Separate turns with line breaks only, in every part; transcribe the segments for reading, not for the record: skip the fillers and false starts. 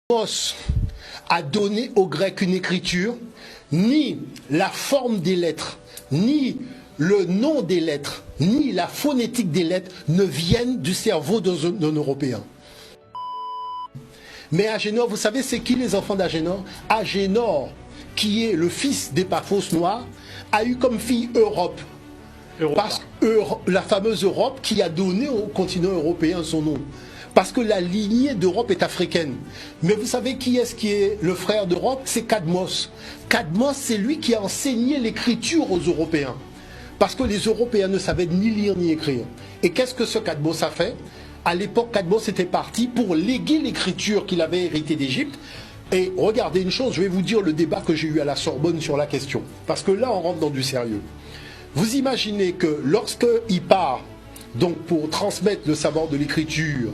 Cadmos a donné aux Grecs une écriture, ni la forme des lettres, ni le nom des lettres, ni la phonétique des lettres ne viennent du cerveau d'un Européen. Mais Agénor, vous savez c'est qui les enfants d'Agénor? Agénor, qui est le fils d'Épaphos noir, a eu comme fille Europe. Parce que la fameuse Europe qui a donné au continent européen son nom. Parce que la lignée d'Europe est africaine. Mais vous savez qui est le frère d'Europe? C'est Cadmos. Cadmos, c'est lui qui a enseigné l'écriture aux Européens. Parce que les Européens ne savaient ni lire ni écrire. Et qu'est-ce que ce Cadmos a fait? À l'époque, Cadmos était parti pour léguer l'écriture qu'il avait héritée d'Égypte. Et regardez une chose, je vais vous dire le débat que j'ai eu à la Sorbonne sur la question. Parce que là, on rentre dans du sérieux. Vous imaginez que lorsqu'il part donc pour transmettre le savoir de l'écriture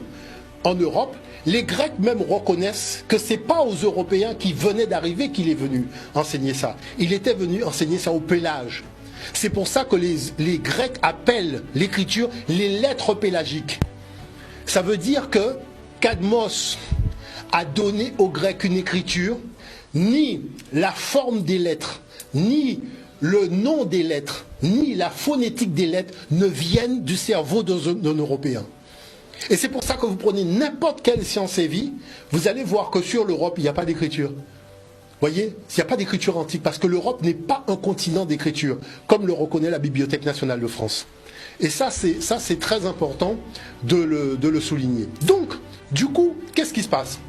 en Europe, les Grecs même reconnaissent que ce n'est pas aux Européens qui venaient d'arriver qu'il est venu enseigner ça. Il était venu enseigner ça au Pélage. C'est pour ça que les Grecs appellent l'écriture les lettres pélagiques. Ça veut dire que Cadmos a donné aux Grecs une écriture, ni la forme des lettres, ni le nom des lettres, ni la phonétique des lettres ne viennent du cerveau d'un Européen. Et c'est pour ça que vous prenez n'importe quelle science et vie, vous allez voir que sur l'Europe, il n'y a pas d'écriture. Vous voyez, il n'y a pas d'écriture antique, parce que l'Europe n'est pas un continent d'écriture, comme le reconnaît la Bibliothèque nationale de France. Et ça, c'est très important de le souligner. Donc, du coup, qu'est-ce qui se passe?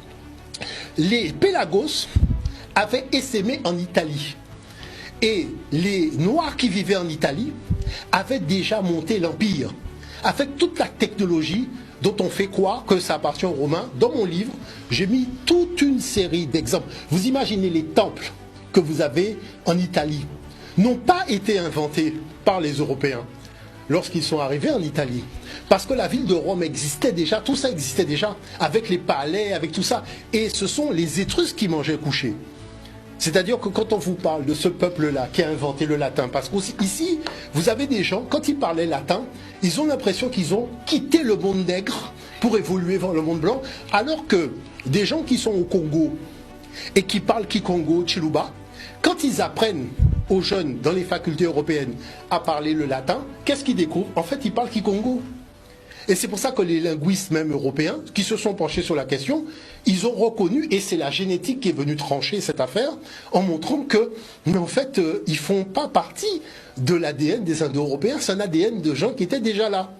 Les Pélagos avaient essaimé en Italie. Et les Noirs qui vivaient en Italie avaient déjà monté l'Empire, avec toute la technologie dont on fait quoi que ça appartient aux Romains. Dans mon livre, j'ai mis toute une série d'exemples. Vous imaginez les temples que vous avez en Italie n'ont pas été inventés par les Européens lorsqu'ils sont arrivés en Italie. Parce que la ville de Rome existait déjà, tout ça existait déjà, avec les palais, avec tout ça. Et ce sont les Étrusques qui mangeaient couchés. C'est-à-dire que quand on vous parle de ce peuple-là qui a inventé le latin, parce qu'ici, vous avez des gens, quand ils parlaient latin, ils ont l'impression qu'ils ont quitté le monde nègre pour évoluer vers le monde blanc, alors que des gens qui sont au Congo et qui parlent Kikongo, Chiluba, quand ils apprennent aux jeunes dans les facultés européennes à parler le latin, qu'est-ce qu'ils découvrent? En fait, ils parlent Kikongo. Et c'est pour ça que les linguistes même européens qui se sont penchés sur la question, ils ont reconnu, et c'est la génétique qui est venue trancher cette affaire, en montrant que, mais en fait, ils font pas partie de l'ADN des Indo-Européens, c'est un ADN de gens qui étaient déjà là.